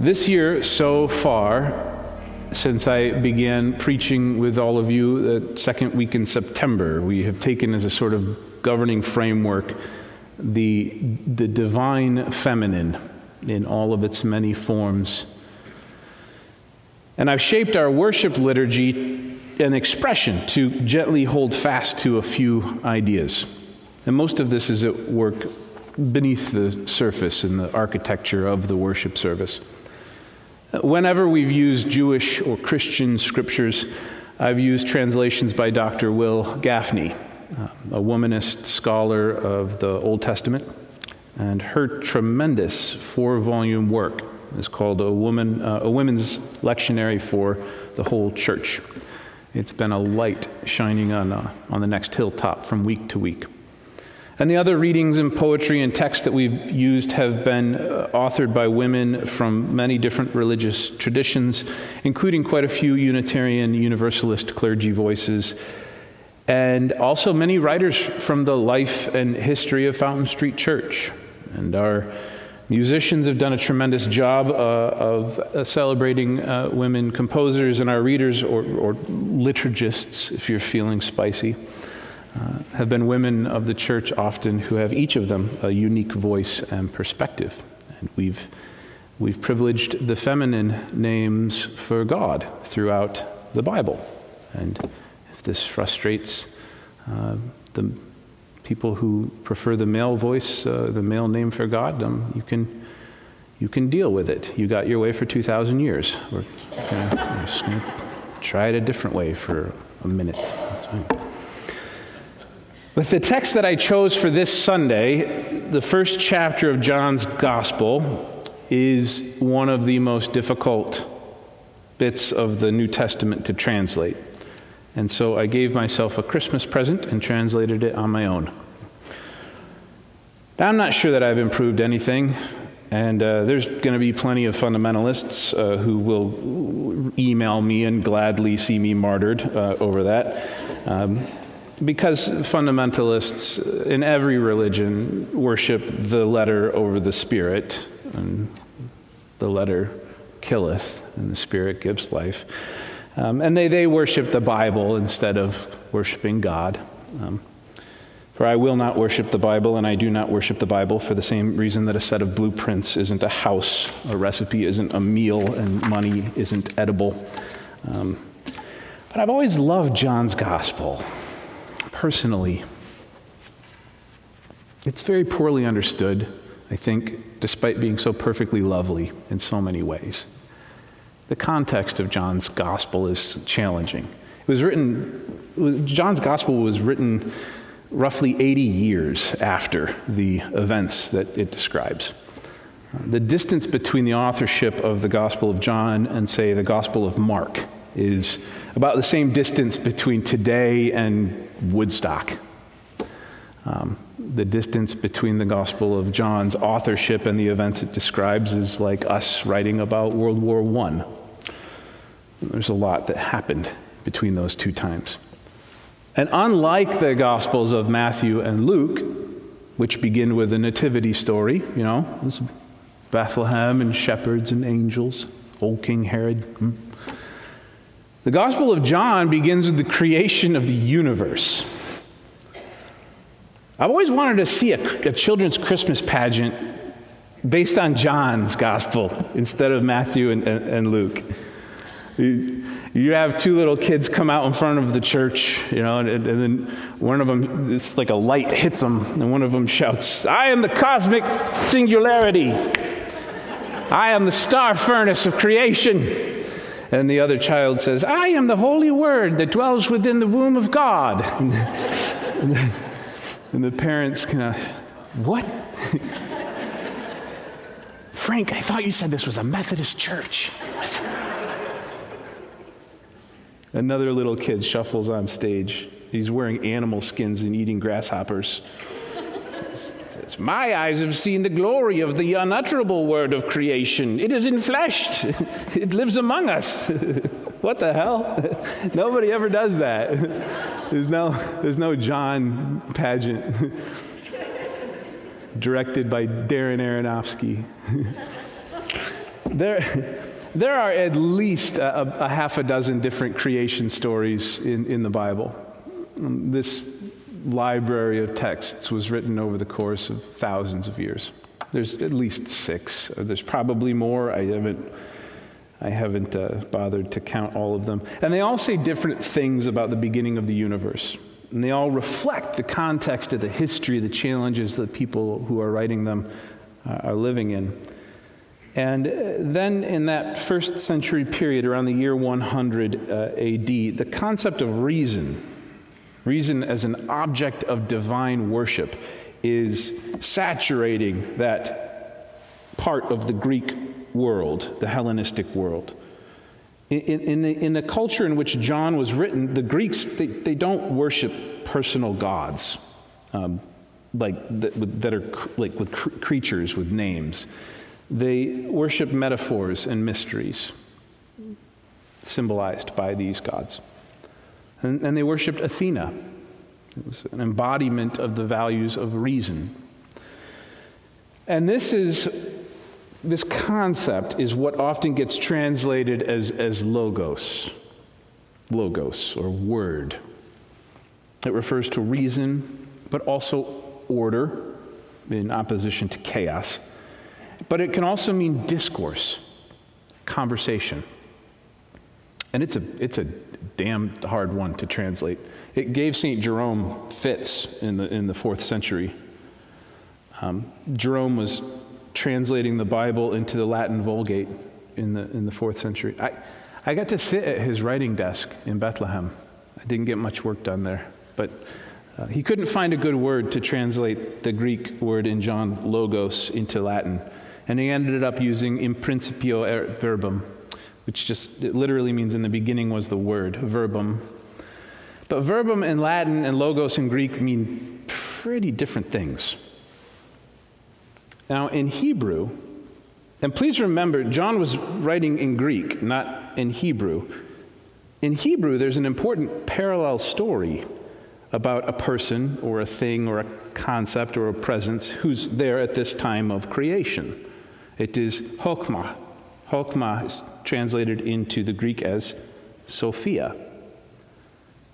This year, so far, since I began preaching with all of you the second week in September, we have taken as a sort of governing framework the divine feminine in all of its many forms. And I've shaped our worship liturgy an expression to gently hold fast to a few ideas. And most of this is at work beneath the surface in the architecture of the worship service. Whenever we've used Jewish or Christian scriptures, I've used translations by Dr. Will Gaffney, a womanist scholar of the Old Testament, and her tremendous 4-volume work is called a women's lectionary for the whole church. It's been a light shining on the next hilltop from week to week. And the other readings and poetry and text that we've used have been authored by women from many different religious traditions, including quite a few Unitarian Universalist clergy voices, and also many writers from the life and history of Fountain Street Church. And our musicians have done a tremendous job of celebrating women composers, and our readers, or liturgists, if you're feeling spicy, have been women of the church often who have each of them a unique voice and perspective. And we've privileged the feminine names for God throughout the Bible. And if this frustrates the people who prefer the male voice, the male name for God, you can deal with it. You got your way for 2,000 years. We're just going to try it a different way for a minute. That's right. With the text that I chose for this Sunday, the first chapter of John's Gospel is one of the most difficult bits of the New Testament to translate. And so I gave myself a Christmas present and translated it on my own. Now, I'm not sure that I've improved anything, and there's going to be plenty of fundamentalists who will email me and gladly see me martyred over that. Because fundamentalists in every religion worship the letter over the spirit, and the letter killeth, and the spirit gives life. And they worship the Bible instead of worshiping God. For I will not worship the Bible, and I do not worship the Bible for the same reason that a set of blueprints isn't a house, a recipe isn't a meal, and money isn't edible. But I've always loved John's Gospel. Personally, it's very poorly understood, I think, despite being so perfectly lovely in so many ways. The context of John's Gospel is challenging. John's Gospel was written roughly 80 years after the events that it describes. The distance between the authorship of the Gospel of John and, say, the Gospel of Mark is about the same distance between today and Woodstock. The distance between the Gospel of John's authorship and the events it describes is like us writing about World War I. There's a lot that happened between those two times. And unlike the Gospels of Matthew and Luke, which begin with a nativity story, it's Bethlehem and shepherds and angels, old King Herod. The Gospel of John begins with the creation of the universe. I've always wanted to see a children's Christmas pageant based on John's Gospel instead of Matthew and Luke. You have two little kids come out in front of the church, and then one of them, it's like a light hits them, and one of them shouts, "I am the cosmic singularity. I am the star furnace of creation." And the other child says, "I am the Holy Word that dwells within the womb of God." And the parents kind of, "What?" "Frank, I thought you said this was a Methodist church." Another little kid shuffles on stage. He's wearing animal skins and eating grasshoppers. He says, "My eyes have seen the glory of the unutterable word of creation. It is enfleshed. It lives among us." What the hell? Nobody ever does that. There's no John pageant directed by Darren Aronofsky. There are at least a half a dozen different creation stories in the Bible. This library of texts was written over the course of thousands of years. There's at least 6. There's probably more. I haven't bothered to count all of them. And they all say different things about the beginning of the universe. And they all reflect the context of the history, the challenges that people who are writing them are living in. And then in that first century period, around the year 100 AD, the concept of reason as an object of divine worship, is saturating that part of the Greek world, the Hellenistic world. In the culture in which John was written, the Greeks, they don't worship personal gods, that are like with creatures with names. They worship metaphors and mysteries symbolized by these gods. And they worshipped Athena. It was an embodiment of the values of reason. And this concept is what often gets translated as logos or word. It refers to reason, but also order in opposition to chaos. But it can also mean discourse, conversation. And it's a damn hard one to translate. It gave St. Jerome fits in the 4th century. Jerome was translating the Bible into the Latin Vulgate in the 4th century. I got to sit at his writing desk in Bethlehem. I didn't get much work done there, but he couldn't find a good word to translate the Greek word in John, logos, into Latin. And he ended up using in principio erat verbum, which it literally means in the beginning was the word, verbum. But verbum in Latin and logos in Greek mean pretty different things. Now in Hebrew, and please remember, John was writing in Greek, not in Hebrew. In Hebrew, there's an important parallel story about a person or a thing or a concept or a presence who's there at this time of creation. It is Chokmah. Chokmah is translated into the Greek as Sophia,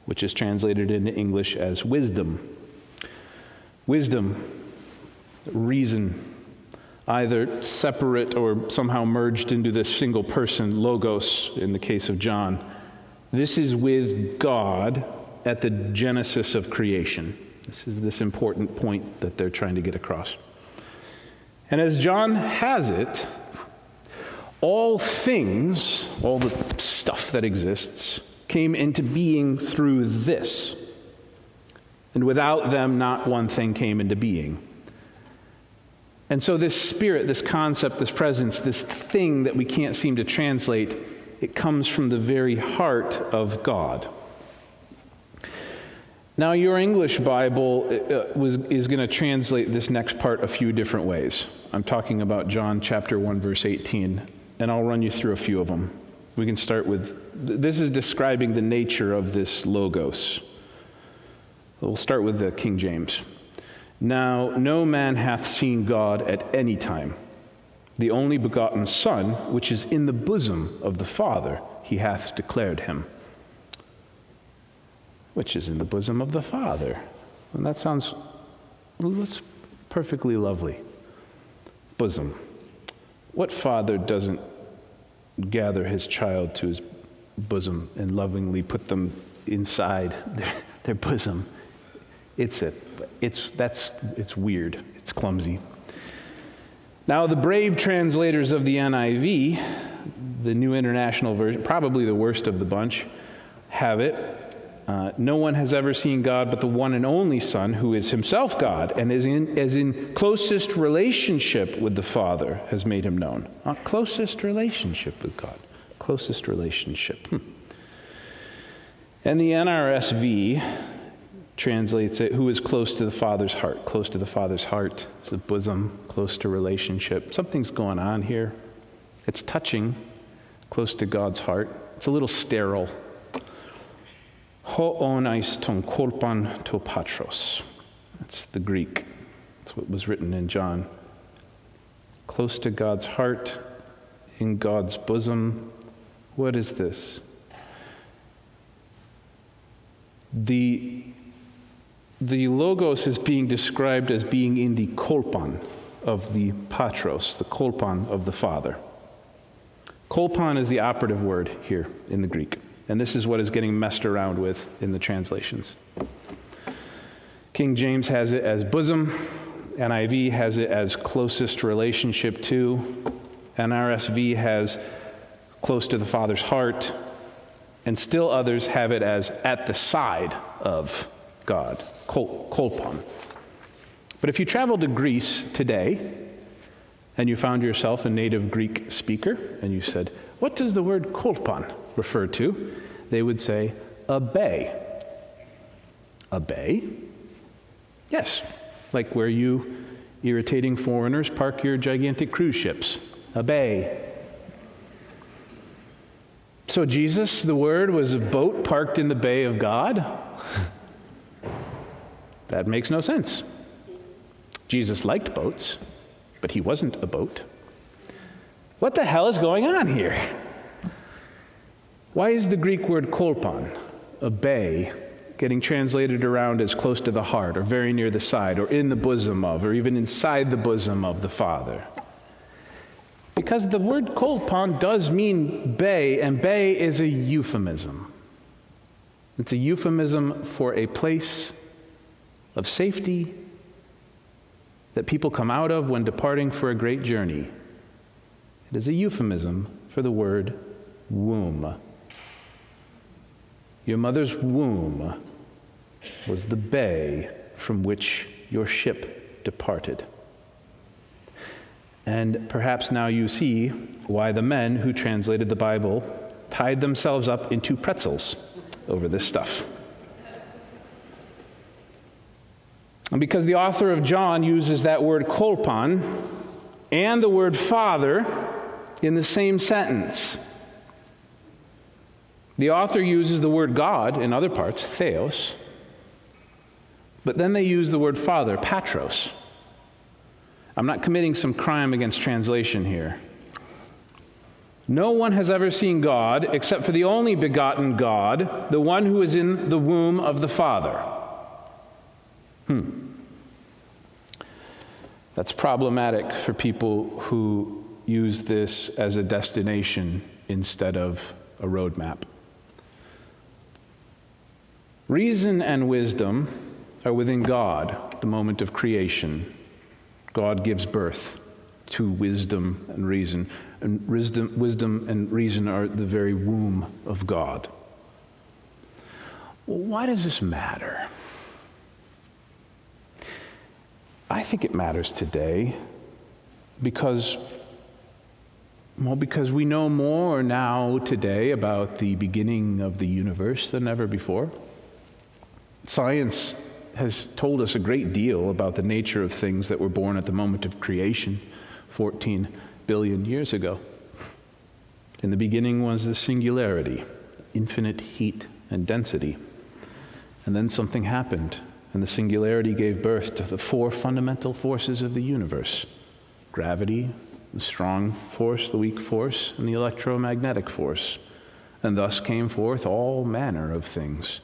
which is translated into English as wisdom. Wisdom, reason, either separate or somehow merged into this single person, logos, in the case of John. This is with God at the genesis of creation. This is this important point that they're trying to get across. And as John has it, all things, all the stuff that exists, came into being through this. And without them, not one thing came into being. And so this spirit, this concept, this presence, this thing that we can't seem to translate, it comes from the very heart of God. Now, your English Bible is going to translate this next part a few different ways. I'm talking about John chapter 1, verse 18, and I'll run you through a few of them. We can start with, this is describing the nature of this logos. We'll start with the King James. Now, no man hath seen God at any time. The only begotten Son, which is in the bosom of the Father, he hath declared him. Which is in the bosom of the Father. And that sounds, that's perfectly lovely. Bosom. What father doesn't gather his child to his bosom and lovingly put them inside their bosom? It's weird. It's clumsy. Now, the brave translators of the NIV, the New International Version, probably the worst of the bunch, have it. No one has ever seen God but the one and only Son, who is himself God, and is in closest relationship with the Father, has made him known. Closest relationship with God. Closest relationship. And the NRSV translates it, who is close to the Father's heart. Close to the Father's heart. It's the bosom, close to relationship. Something's going on here. It's touching, close to God's heart. It's a little sterile. Ho onais ton kolpan to patros. That's the Greek. That's what was written in John. Close to God's heart in God's bosom. What is this? The Logos is being described as being in the kolpon of the Patros, the kolpon of the Father. Kolpon is the operative word here in the Greek, and this is what is getting messed around with in the translations. King James has it as bosom, NIV has it as closest relationship to, NRSV has close to the Father's heart, and still others have it as at the side of God, kolpon. But if you traveled to Greece today and you found yourself a native Greek speaker and you said, what does the word kolpon refer to? They would say, a bay. A bay? Yes, like where you irritating foreigners park your gigantic cruise ships. A bay. So Jesus, the Word, was a boat parked in the bay of God? That makes no sense. Jesus liked boats, but he wasn't a boat. What the hell is going on here? Why is the Greek word kolpon, a bay, getting translated around as close to the heart, or very near the side, or in the bosom of, or even inside the bosom of the Father? Because the word kolpon does mean bay, and bay is a euphemism. It's a euphemism for a place of safety that people come out of when departing for a great journey. It is a euphemism for the word womb. Your mother's womb was the bay from which your ship departed. And perhaps now you see why the men who translated the Bible tied themselves up into pretzels over this stuff. And because the author of John uses that word kolpon and the word father in the same sentence. The author uses the word God in other parts, theos, but then they use the word father, patros. I'm not committing some crime against translation here. No one has ever seen God except for the only begotten God, the one who is in the womb of the Father. That's problematic for people who use this as a destination instead of a roadmap. Reason and wisdom are within God, the moment of creation. God gives birth to wisdom and reason. And wisdom and reason are the very womb of God. Well, why does this matter? I think it matters today because we know more now today about the beginning of the universe than ever before. Science has told us a great deal about the nature of things that were born at the moment of creation 14 billion years ago. In the beginning was the singularity, infinite heat and density. And then something happened, and the singularity gave birth to the four fundamental forces of the universe: gravity, the strong force, the weak force, and the electromagnetic force. And thus came forth all manner of things.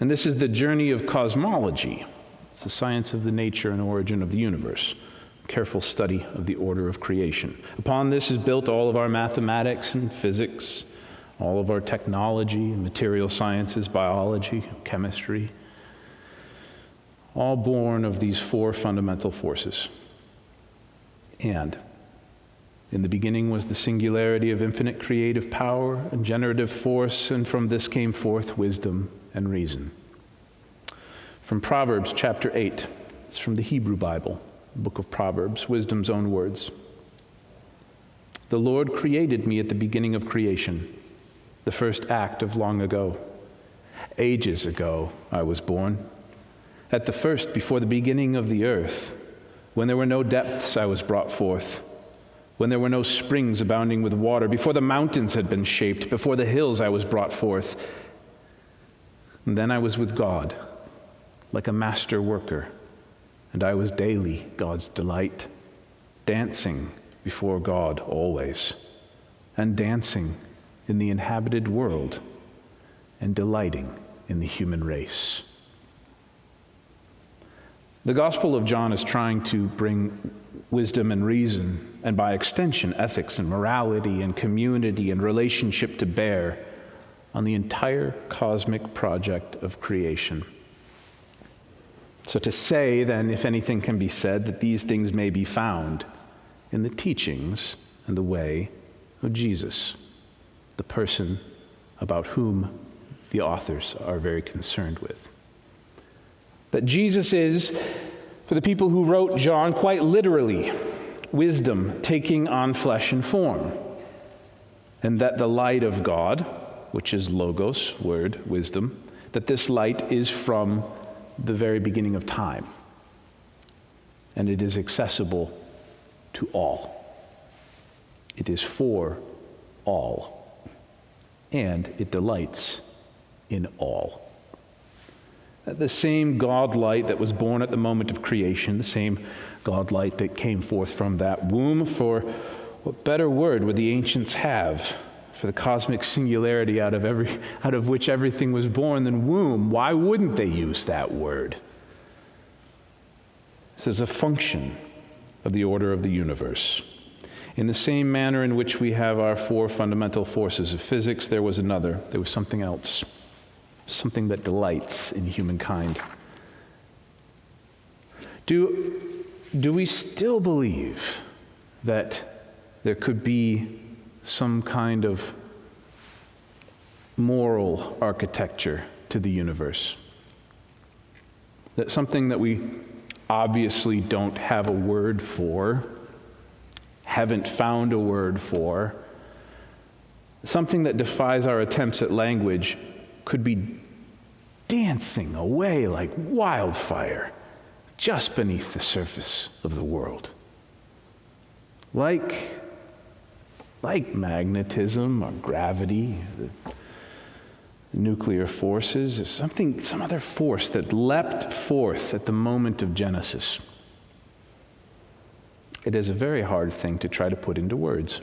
And this is the journey of cosmology. It's the science of the nature and origin of the universe. Careful study of the order of creation. Upon this is built all of our mathematics and physics, all of our technology, material sciences, biology, chemistry, all born of these four fundamental forces. And in the beginning was the singularity of infinite creative power and generative force, and from this came forth wisdom and reason. From Proverbs chapter 8, it's from the Hebrew Bible, the book of Proverbs, wisdom's own words. The Lord created me at the beginning of creation, the first act of long ago. Ages ago I was born. At the first, before the beginning of the earth, when there were no depths, I was brought forth. When there were no springs abounding with water, before the mountains had been shaped, before the hills I was brought forth. And then I was with God, like a master worker, and I was daily God's delight, dancing before God always, and dancing in the inhabited world, and delighting in the human race. The Gospel of John is trying to bring wisdom and reason, and by extension, ethics and morality and community and relationship to bear on the entire cosmic project of creation. So to say, then, if anything can be said, that these things may be found in the teachings and the way of Jesus, the person about whom the authors are very concerned with. That Jesus is, for the people who wrote John, quite literally, wisdom taking on flesh and form, and that the light of God, which is logos, word, wisdom, that this light is from the very beginning of time, and it is accessible to all. It is for all, and it delights in all. The same Godlight that was born at the moment of creation, the same Godlight that came forth from that womb, for what better word would the ancients have for the cosmic singularity out of which everything was born than womb? Why wouldn't they use that word? This is a function of the order of the universe. In the same manner in which we have our four fundamental forces of physics, there was another. There was something else. Something that delights in humankind. Do we still believe that there could be some kind of moral architecture to the universe? That something that we obviously don't have a word for, haven't found a word for, something that defies our attempts at language, could be dancing away like wildfire just beneath the surface of the world. Like magnetism or gravity, the nuclear forces, some other force that leapt forth at the moment of Genesis. It is a very hard thing to try to put into words.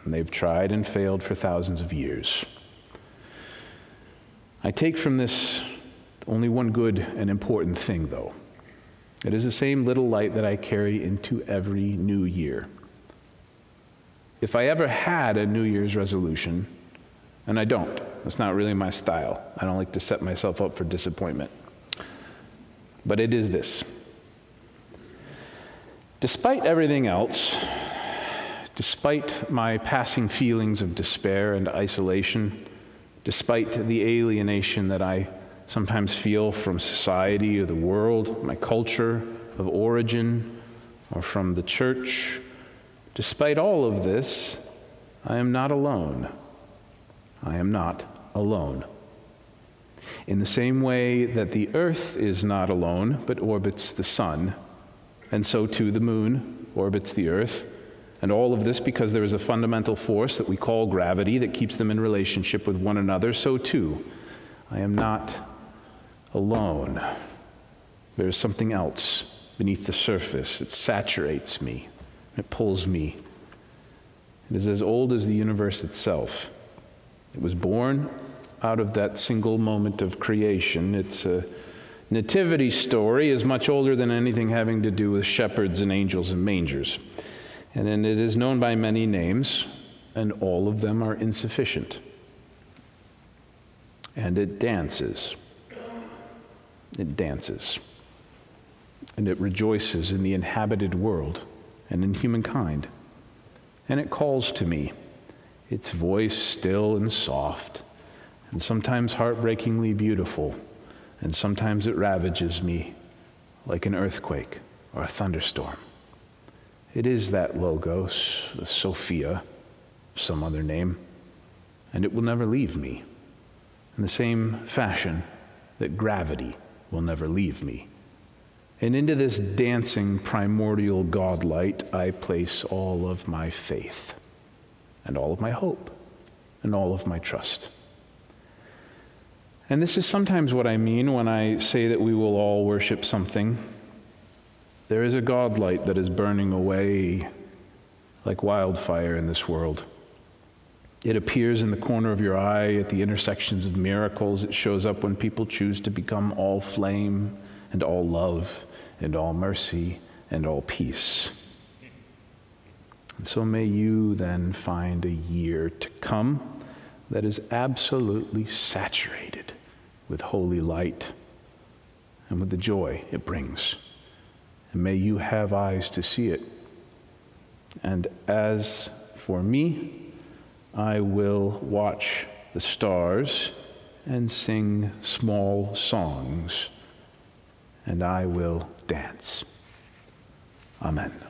And they've tried and failed for thousands of years. I take from this only one good and important thing, though. It is the same little light that I carry into every new year. If I ever had a New Year's resolution, and I don't, that's not really my style. I don't like to set myself up for disappointment. But it is this. Despite everything else, despite my passing feelings of despair and isolation, despite the alienation that I sometimes feel from society or the world, my culture of origin, or from the church, despite all of this, I am not alone. I am not alone. In the same way that the earth is not alone, but orbits the sun, and so too the moon orbits the earth, and all of this because there is a fundamental force that we call gravity that keeps them in relationship with one another, so too, I am not alone. There is something else beneath the surface. It saturates me. It pulls me. It is as old as the universe itself. It was born out of that single moment of creation. It's a nativity story, is much older than anything having to do with shepherds and angels and mangers. And then it is known by many names, and all of them are insufficient. And it dances. It dances. And it rejoices in the inhabited world and in humankind. And it calls to me, its voice still and soft, and sometimes heartbreakingly beautiful, and sometimes it ravages me like an earthquake or a thunderstorm. It is that Logos, the Sophia, some other name, and it will never leave me, in the same fashion that gravity will never leave me. And into this dancing primordial Godlight I place all of my faith, and all of my hope, and all of my trust. And this is sometimes what I mean when I say that we will all worship something. There is a Godlight that is burning away like wildfire in this world. It appears in the corner of your eye at the intersections of miracles. It shows up when people choose to become all flame and all love and all mercy and all peace. And so may you then find a year to come that is absolutely saturated with holy light and with the joy it brings. And may you have eyes to see it. And as for me, I will watch the stars and sing small songs, and I will dance. Amen.